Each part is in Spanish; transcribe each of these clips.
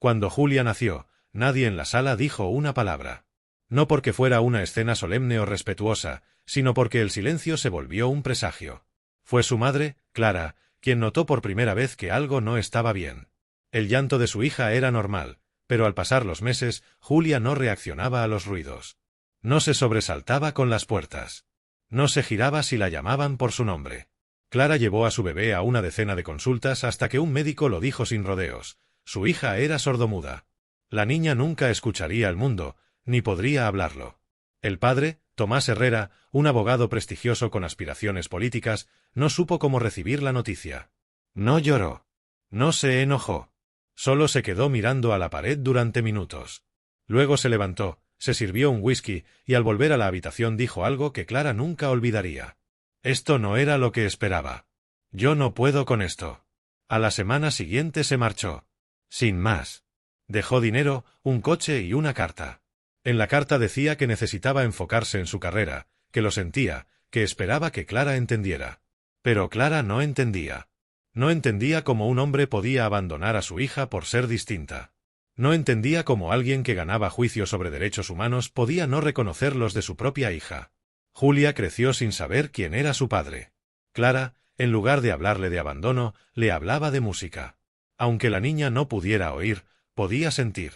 Cuando Julia nació, nadie en la sala dijo una palabra. No porque fuera una escena solemne o respetuosa, sino porque el silencio se volvió un presagio. Fue su madre, Clara, quien notó por primera vez que algo no estaba bien. El llanto de su hija era normal, pero al pasar los meses, Julia no reaccionaba a los ruidos. No se sobresaltaba con las puertas. No se giraba si la llamaban por su nombre. Clara llevó a su bebé a una decena de consultas hasta que un médico lo dijo sin rodeos: su hija era sordomuda. La niña nunca escucharía el mundo, ni podría hablarlo. El padre, Tomás Herrera, un abogado prestigioso con aspiraciones políticas, no supo cómo recibir la noticia. No lloró. No se enojó. Solo se quedó mirando a la pared durante minutos. Luego se levantó, se sirvió un whisky y al volver a la habitación dijo algo que Clara nunca olvidaría. Esto no era lo que esperaba. Yo no puedo con esto. A la semana siguiente se marchó. Sin más. Dejó dinero, un coche y una carta. En la carta decía que necesitaba enfocarse en su carrera, que lo sentía, que esperaba que Clara entendiera. Pero Clara no entendía. No entendía cómo un hombre podía abandonar a su hija por ser distinta. No entendía cómo alguien que ganaba juicio sobre derechos humanos podía no reconocer los de su propia hija. Julia creció sin saber quién era su padre. Clara, en lugar de hablarle de abandono, le hablaba de música. Aunque la niña no pudiera oír, podía sentir.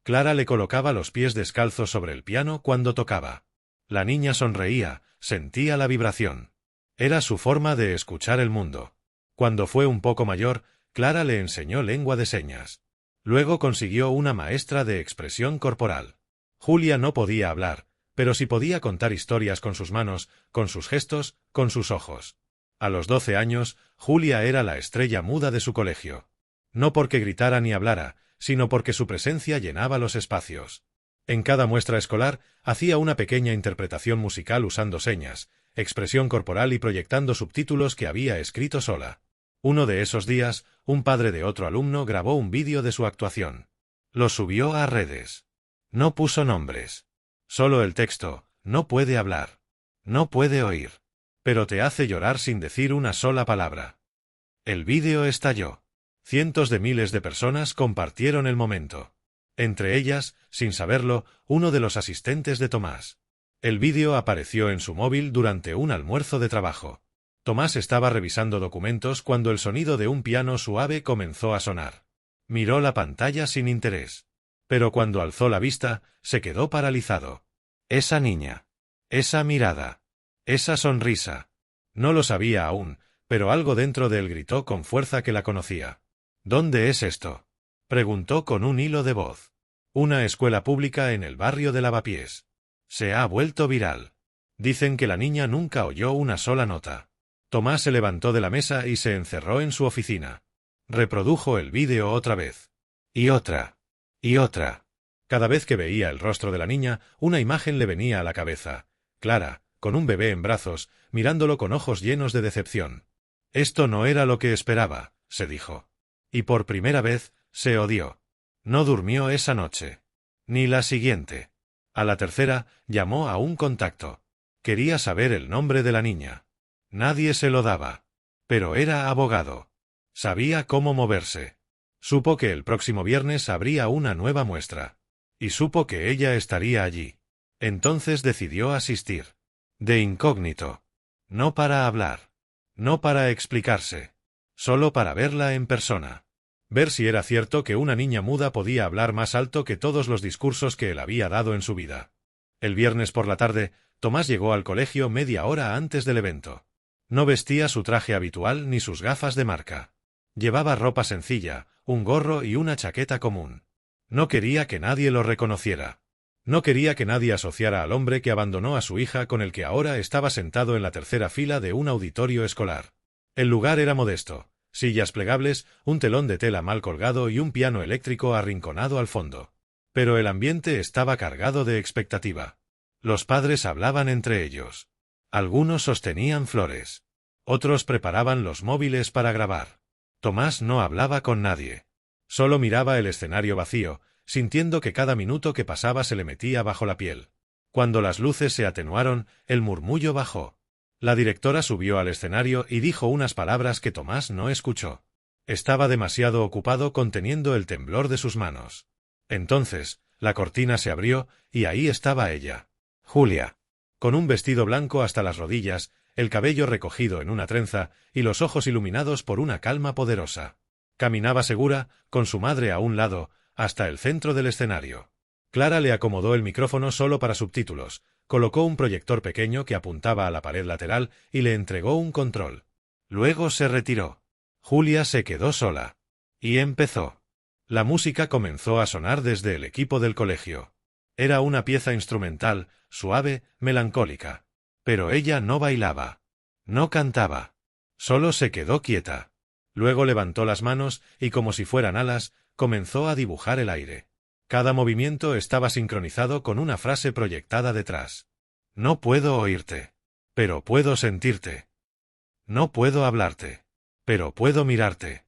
Clara le colocaba los pies descalzos sobre el piano cuando tocaba. La niña sonreía, sentía la vibración. Era su forma de escuchar el mundo. Cuando fue un poco mayor, Clara le enseñó lengua de señas. Luego consiguió una maestra de expresión corporal. Julia no podía hablar, pero sí podía contar historias con sus manos, con sus gestos, con sus ojos. A los 12 años, Julia era la estrella muda de su colegio. No porque gritara ni hablara, sino porque su presencia llenaba los espacios. En cada muestra escolar, hacía una pequeña interpretación musical usando señas, expresión corporal y proyectando subtítulos que había escrito sola. Uno de esos días, un padre de otro alumno grabó un vídeo de su actuación. Lo subió a redes. No puso nombres. Solo el texto: no puede hablar. No puede oír. Pero te hace llorar sin decir una sola palabra. El vídeo estalló. Cientos de miles de personas compartieron el momento. Entre ellas, sin saberlo, uno de los asistentes de Tomás. El vídeo apareció en su móvil durante un almuerzo de trabajo. Tomás estaba revisando documentos cuando el sonido de un piano suave comenzó a sonar. Miró la pantalla sin interés. Pero cuando alzó la vista, se quedó paralizado. Esa niña. Esa mirada. Esa sonrisa. No lo sabía aún, pero algo dentro de él gritó con fuerza que la conocía. ¿Dónde es esto?, preguntó con un hilo de voz. Una escuela pública en el barrio de Lavapiés. Se ha vuelto viral. Dicen que la niña nunca oyó una sola nota. Tomás se levantó de la mesa y se encerró en su oficina. Reprodujo el vídeo otra vez. Y otra. Y otra. Cada vez que veía el rostro de la niña, una imagen le venía a la cabeza. Clara, con un bebé en brazos, mirándolo con ojos llenos de decepción. Esto no era lo que esperaba, se dijo. Y por primera vez, se odió. No durmió esa noche. Ni la siguiente. A la tercera, llamó a un contacto. Quería saber el nombre de la niña. Nadie se lo daba. Pero era abogado. Sabía cómo moverse. Supo que el próximo viernes habría una nueva muestra. Y supo que ella estaría allí. Entonces decidió asistir. De incógnito. No para hablar. No para explicarse. Solo para verla en persona. Ver si era cierto que una niña muda podía hablar más alto que todos los discursos que él había dado en su vida. El viernes por la tarde, Tomás llegó al colegio media hora antes del evento. No vestía su traje habitual ni sus gafas de marca. Llevaba ropa sencilla, un gorro y una chaqueta común. No quería que nadie lo reconociera. No quería que nadie asociara al hombre que abandonó a su hija con el que ahora estaba sentado en la tercera fila de un auditorio escolar. El lugar era modesto. Sillas plegables, un telón de tela mal colgado y un piano eléctrico arrinconado al fondo. Pero el ambiente estaba cargado de expectativa. Los padres hablaban entre ellos. Algunos sostenían flores. Otros preparaban los móviles para grabar. Tomás no hablaba con nadie. Solo miraba el escenario vacío, sintiendo que cada minuto que pasaba se le metía bajo la piel. Cuando las luces se atenuaron, el murmullo bajó. La directora subió al escenario y dijo unas palabras que Tomás no escuchó. Estaba demasiado ocupado conteniendo el temblor de sus manos. Entonces, la cortina se abrió, y ahí estaba ella. Julia. Con un vestido blanco hasta las rodillas, el cabello recogido en una trenza, y los ojos iluminados por una calma poderosa. Caminaba segura, con su madre a un lado, hasta el centro del escenario. Clara le acomodó el micrófono solo para subtítulos, colocó un proyector pequeño que apuntaba a la pared lateral y le entregó un control. Luego se retiró. Julia se quedó sola. Y empezó. La música comenzó a sonar desde el equipo del colegio. Era una pieza instrumental, suave, melancólica. Pero ella no bailaba. No cantaba. Solo se quedó quieta. Luego levantó las manos y, como si fueran alas, comenzó a dibujar el aire. Cada movimiento estaba sincronizado con una frase proyectada detrás. No puedo oírte. Pero puedo sentirte. No puedo hablarte. Pero puedo mirarte.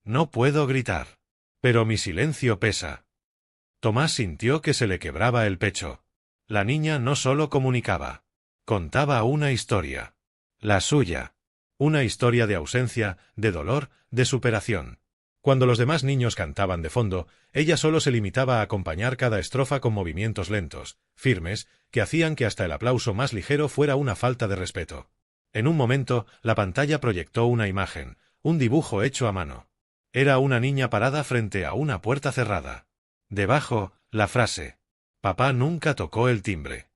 No puedo gritar. Pero mi silencio pesa. Tomás sintió que se le quebraba el pecho. La niña no solo comunicaba. Contaba una historia. La suya. Una historia de ausencia, de dolor, de superación. Cuando los demás niños cantaban de fondo, ella solo se limitaba a acompañar cada estrofa con movimientos lentos, firmes, que hacían que hasta el aplauso más ligero fuera una falta de respeto. En un momento, la pantalla proyectó una imagen, un dibujo hecho a mano. Era una niña parada frente a una puerta cerrada. Debajo, la frase: «Papá nunca tocó el timbre».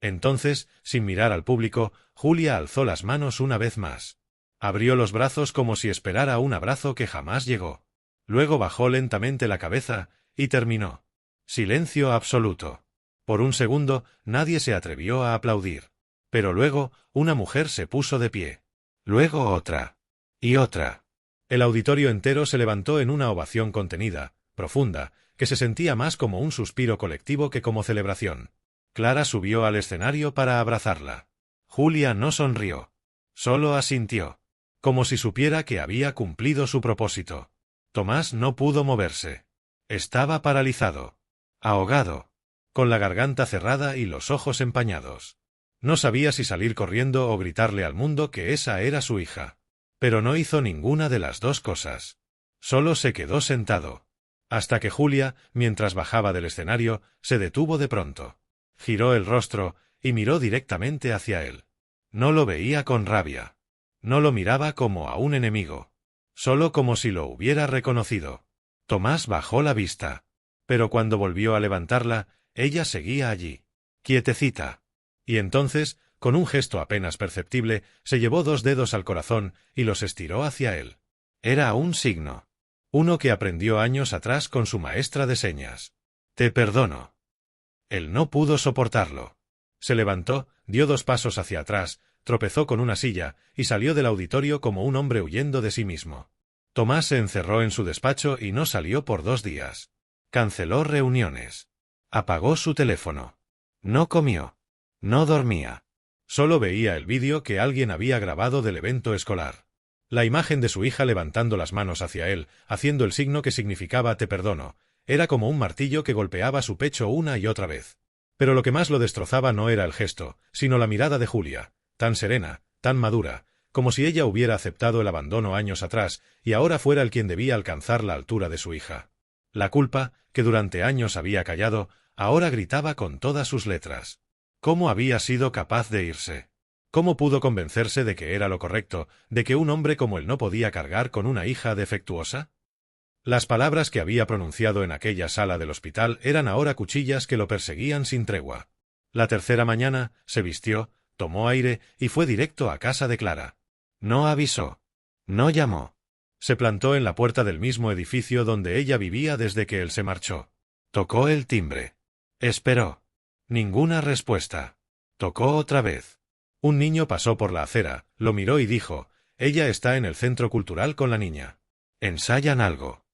Entonces, sin mirar al público, Julia alzó las manos una vez más. Abrió los brazos como si esperara un abrazo que jamás llegó. Luego bajó lentamente la cabeza, y terminó. Silencio absoluto. Por un segundo, nadie se atrevió a aplaudir. Pero luego, una mujer se puso de pie. Luego otra. Y otra. El auditorio entero se levantó en una ovación contenida, profunda, que se sentía más como un suspiro colectivo que como celebración. Clara subió al escenario para abrazarla. Julia no sonrió. Solo asintió. Como si supiera que había cumplido su propósito. Tomás no pudo moverse. Estaba paralizado. Ahogado. Con la garganta cerrada y los ojos empañados. No sabía si salir corriendo o gritarle al mundo que esa era su hija. Pero no hizo ninguna de las dos cosas. Solo se quedó sentado. Hasta que Julia, mientras bajaba del escenario, se detuvo de pronto. Giró el rostro, y miró directamente hacia él. No lo veía con rabia. No lo miraba como a un enemigo. Solo como si lo hubiera reconocido. Tomás bajó la vista. Pero cuando volvió a levantarla, ella seguía allí. Quietecita. Y entonces, con un gesto apenas perceptible, se llevó 2 dedos al corazón y los estiró hacia él. Era un signo. Uno que aprendió años atrás con su maestra de señas. Te perdono. Él no pudo soportarlo. Se levantó, dio 2 pasos hacia atrás, tropezó con una silla, y salió del auditorio como un hombre huyendo de sí mismo. Tomás se encerró en su despacho y no salió por 2 días. Canceló reuniones. Apagó su teléfono. No comió. No dormía. Solo veía el vídeo que alguien había grabado del evento escolar. La imagen de su hija levantando las manos hacia él, haciendo el signo que significaba te perdono, era como un martillo que golpeaba su pecho una y otra vez. Pero lo que más lo destrozaba no era el gesto, sino la mirada de Julia, tan serena, tan madura, como si ella hubiera aceptado el abandono años atrás y ahora fuera el quien debía alcanzar la altura de su hija. La culpa, que durante años había callado, ahora gritaba con todas sus letras. ¿Cómo había sido capaz de irse? ¿Cómo pudo convencerse de que era lo correcto, de que un hombre como él no podía cargar con una hija defectuosa? Las palabras que había pronunciado en aquella sala del hospital eran ahora cuchillas que lo perseguían sin tregua. La tercera mañana, se vistió, tomó aire y fue directo a casa de Clara. No avisó. No llamó. Se plantó en la puerta del mismo edificio donde ella vivía desde que él se marchó. Tocó el timbre. Esperó. Ninguna respuesta. Tocó otra vez. Un niño pasó por la acera, lo miró y dijo, ella está en el centro cultural con la niña. Ensayan algo.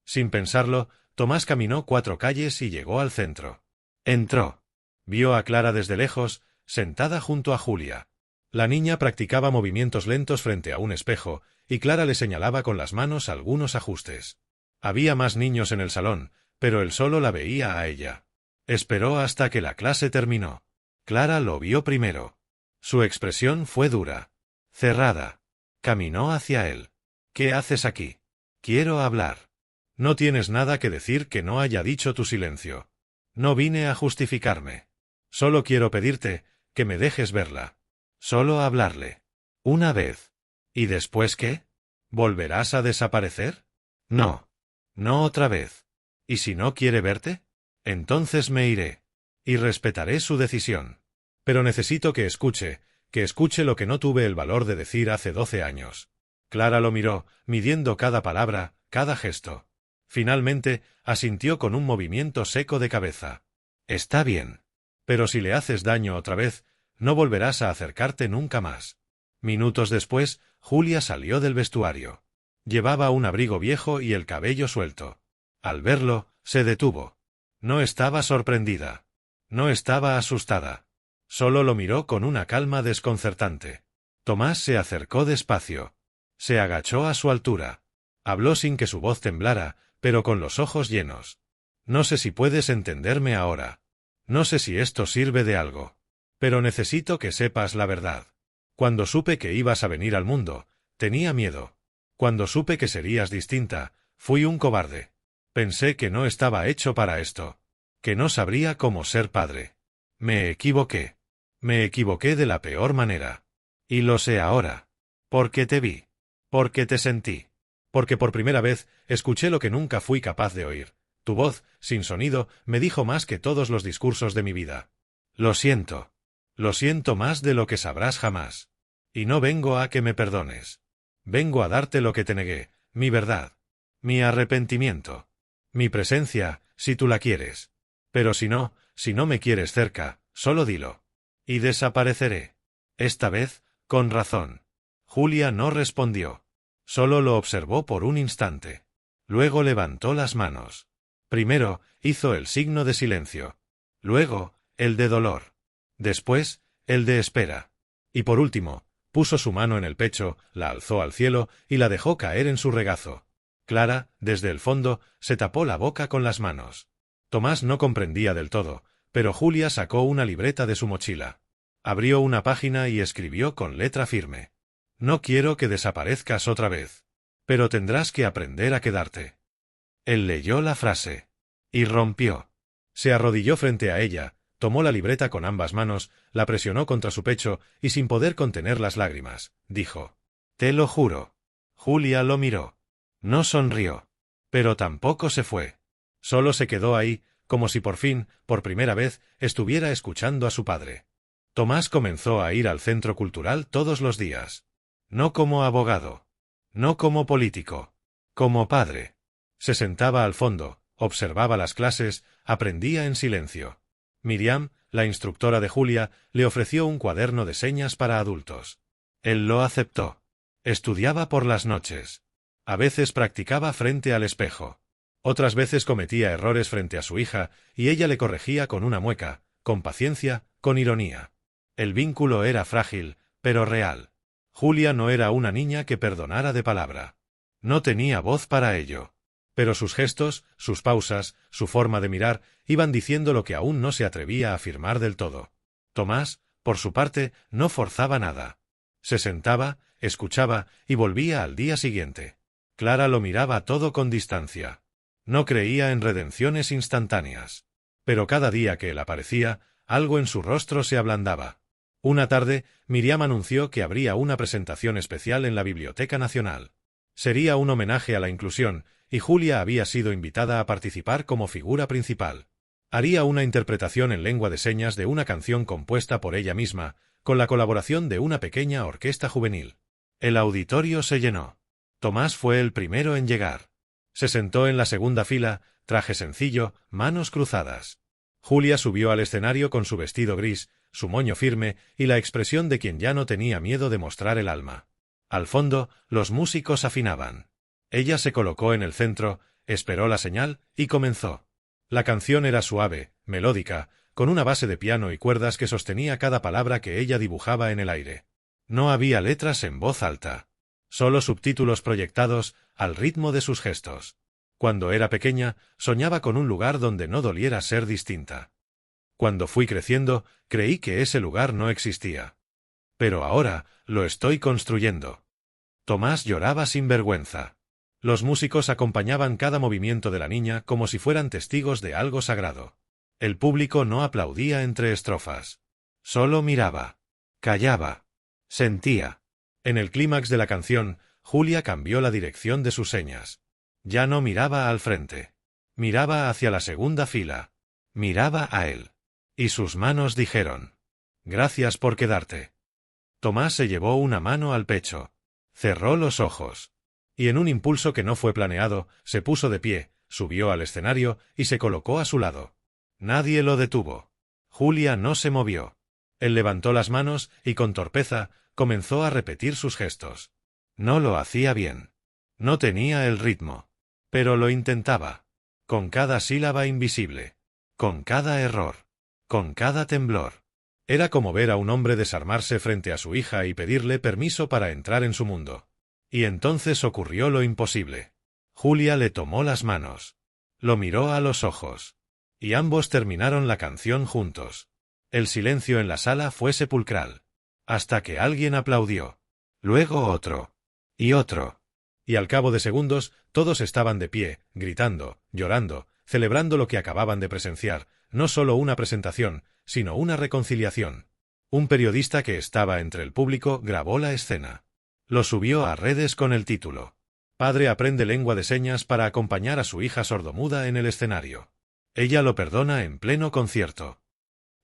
Sin pensarlo, Tomás caminó 4 calles y llegó al centro. Entró. Vio a Clara desde lejos, sentada junto a Julia. La niña practicaba movimientos lentos frente a un espejo, y Clara le señalaba con las manos algunos ajustes. Había más niños en el salón, pero él solo la veía a ella. Esperó hasta que la clase terminó. Clara lo vio primero. Su expresión fue dura. Cerrada. Caminó hacia él. ¿Qué haces aquí? Quiero hablar. No tienes nada que decir que no haya dicho tu silencio. No vine a justificarme. Solo quiero pedirte que me dejes verla. Solo hablarle. Una vez. ¿Y después qué? ¿Volverás a desaparecer? No. No otra vez. ¿Y si no quiere verte? Entonces me iré. Y respetaré su decisión. Pero necesito que escuche lo que no tuve el valor de decir hace 12 años. Clara lo miró, midiendo cada palabra, cada gesto. Finalmente, asintió con un movimiento seco de cabeza. Está bien. Pero si le haces daño otra vez, no volverás a acercarte nunca más. Minutos después, Julia salió del vestuario. Llevaba un abrigo viejo y el cabello suelto. Al verlo, se detuvo. No estaba sorprendida. No estaba asustada. Solo lo miró con una calma desconcertante. Tomás se acercó despacio. Se agachó a su altura. Habló sin que su voz temblara, pero con los ojos llenos. No sé si puedes entenderme ahora. No sé si esto sirve de algo. Pero necesito que sepas la verdad. Cuando supe que ibas a venir al mundo, tenía miedo. Cuando supe que serías distinta, fui un cobarde. Pensé que no estaba hecho para esto. Que no sabría cómo ser padre. Me equivoqué. Me equivoqué de la peor manera. Y lo sé ahora. Porque te vi. Porque te sentí. Porque por primera vez escuché lo que nunca fui capaz de oír. Tu voz, sin sonido, me dijo más que todos los discursos de mi vida. Lo siento. Lo siento más de lo que sabrás jamás. Y no vengo a que me perdones. Vengo a darte lo que te negué, mi verdad. Mi arrepentimiento. Mi presencia, si tú la quieres. Pero si no me quieres cerca, solo dilo. Y desapareceré. Esta vez, con razón. Julia no respondió. Solo lo observó por un instante. Luego levantó las manos. Primero, hizo el signo de silencio. Luego, el de dolor. Después, el de espera. Y por último, puso su mano en el pecho, la alzó al cielo y la dejó caer en su regazo. Clara, desde el fondo, se tapó la boca con las manos. Tomás no comprendía del todo, pero Julia sacó una libreta de su mochila. Abrió una página y escribió con letra firme. No quiero que desaparezcas otra vez. Pero tendrás que aprender a quedarte. Él leyó la frase. Y rompió. Se arrodilló frente a ella, tomó la libreta con ambas manos, la presionó contra su pecho y sin poder contener las lágrimas, dijo. Te lo juro. Julia lo miró. No sonrió. Pero tampoco se fue. Solo se quedó ahí, como si por fin, por primera vez, estuviera escuchando a su padre. Tomás comenzó a ir al centro cultural todos los días. No como abogado. No como político. Como padre. Se sentaba al fondo, observaba las clases, aprendía en silencio. Miriam, la instructora de Julia, le ofreció un cuaderno de señas para adultos. Él lo aceptó. Estudiaba por las noches. A veces practicaba frente al espejo. Otras veces cometía errores frente a su hija, y ella le corregía con una mueca, con paciencia, con ironía. El vínculo era frágil, pero real. Julia no era una niña que perdonara de palabra. No tenía voz para ello. Pero sus gestos, sus pausas, su forma de mirar, iban diciendo lo que aún no se atrevía a afirmar del todo. Tomás, por su parte, no forzaba nada. Se sentaba, escuchaba y volvía al día siguiente. Clara lo miraba todo con distancia. No creía en redenciones instantáneas. Pero cada día que él aparecía, algo en su rostro se ablandaba. Una tarde, Miriam anunció que habría una presentación especial en la Biblioteca Nacional. Sería un homenaje a la inclusión, y Julia había sido invitada a participar como figura principal. Haría una interpretación en lengua de señas de una canción compuesta por ella misma, con la colaboración de una pequeña orquesta juvenil. El auditorio se llenó. Tomás fue el primero en llegar. Se sentó en la segunda fila, traje sencillo, manos cruzadas. Julia subió al escenario con su vestido gris, su moño firme y la expresión de quien ya no tenía miedo de mostrar el alma. Al fondo, los músicos afinaban. Ella se colocó en el centro, esperó la señal y comenzó. La canción era suave, melódica, con una base de piano y cuerdas que sostenía cada palabra que ella dibujaba en el aire. No había letras en voz alta. Solo subtítulos proyectados al ritmo de sus gestos. Cuando era pequeña, soñaba con un lugar donde no doliera ser distinta. Cuando fui creciendo, creí que ese lugar no existía. Pero ahora, lo estoy construyendo. Tomás lloraba sin vergüenza. Los músicos acompañaban cada movimiento de la niña como si fueran testigos de algo sagrado. El público no aplaudía entre estrofas. Solo miraba. Callaba. Sentía. En el clímax de la canción, Julia cambió la dirección de sus señas. Ya no miraba al frente. Miraba hacia la segunda fila. Miraba a él. Y sus manos dijeron: «Gracias por quedarte». Tomás se llevó una mano al pecho. Cerró los ojos. Y en un impulso que no fue planeado, se puso de pie, subió al escenario y se colocó a su lado. Nadie lo detuvo. Julia no se movió. Él levantó las manos y con torpeza comenzó a repetir sus gestos. No lo hacía bien. No tenía el ritmo. Pero lo intentaba. Con cada sílaba invisible. Con cada error. Con cada temblor. Era como ver a un hombre desarmarse frente a su hija y pedirle permiso para entrar en su mundo. Y entonces ocurrió lo imposible. Julia le tomó las manos. Lo miró a los ojos. Y ambos terminaron la canción juntos. El silencio en la sala fue sepulcral. Hasta que alguien aplaudió. Luego otro. Y otro. Y al cabo de segundos, todos estaban de pie, gritando, llorando, celebrando lo que acababan de presenciar, no solo una presentación, sino una reconciliación. Un periodista que estaba entre el público grabó la escena. Lo subió a redes con el título: «Padre aprende lengua de señas para acompañar a su hija sordomuda en el escenario. Ella lo perdona en pleno concierto».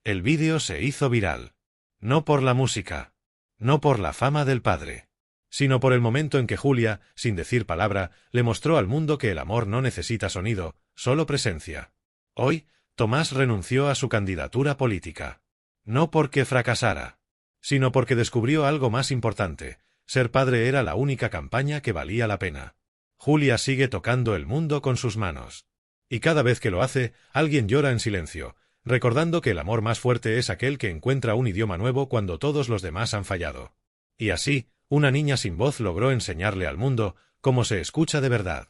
El vídeo se hizo viral. No por la música. No por la fama del padre. Sino por el momento en que Julia, sin decir palabra, le mostró al mundo que el amor no necesita sonido, solo presencia. Hoy, Tomás renunció a su candidatura política. No porque fracasara, sino porque descubrió algo más importante: ser padre era la única campaña que valía la pena. Julia sigue tocando el mundo con sus manos. Y cada vez que lo hace, alguien llora en silencio, recordando que el amor más fuerte es aquel que encuentra un idioma nuevo cuando todos los demás han fallado. Y así, una niña sin voz logró enseñarle al mundo cómo se escucha de verdad.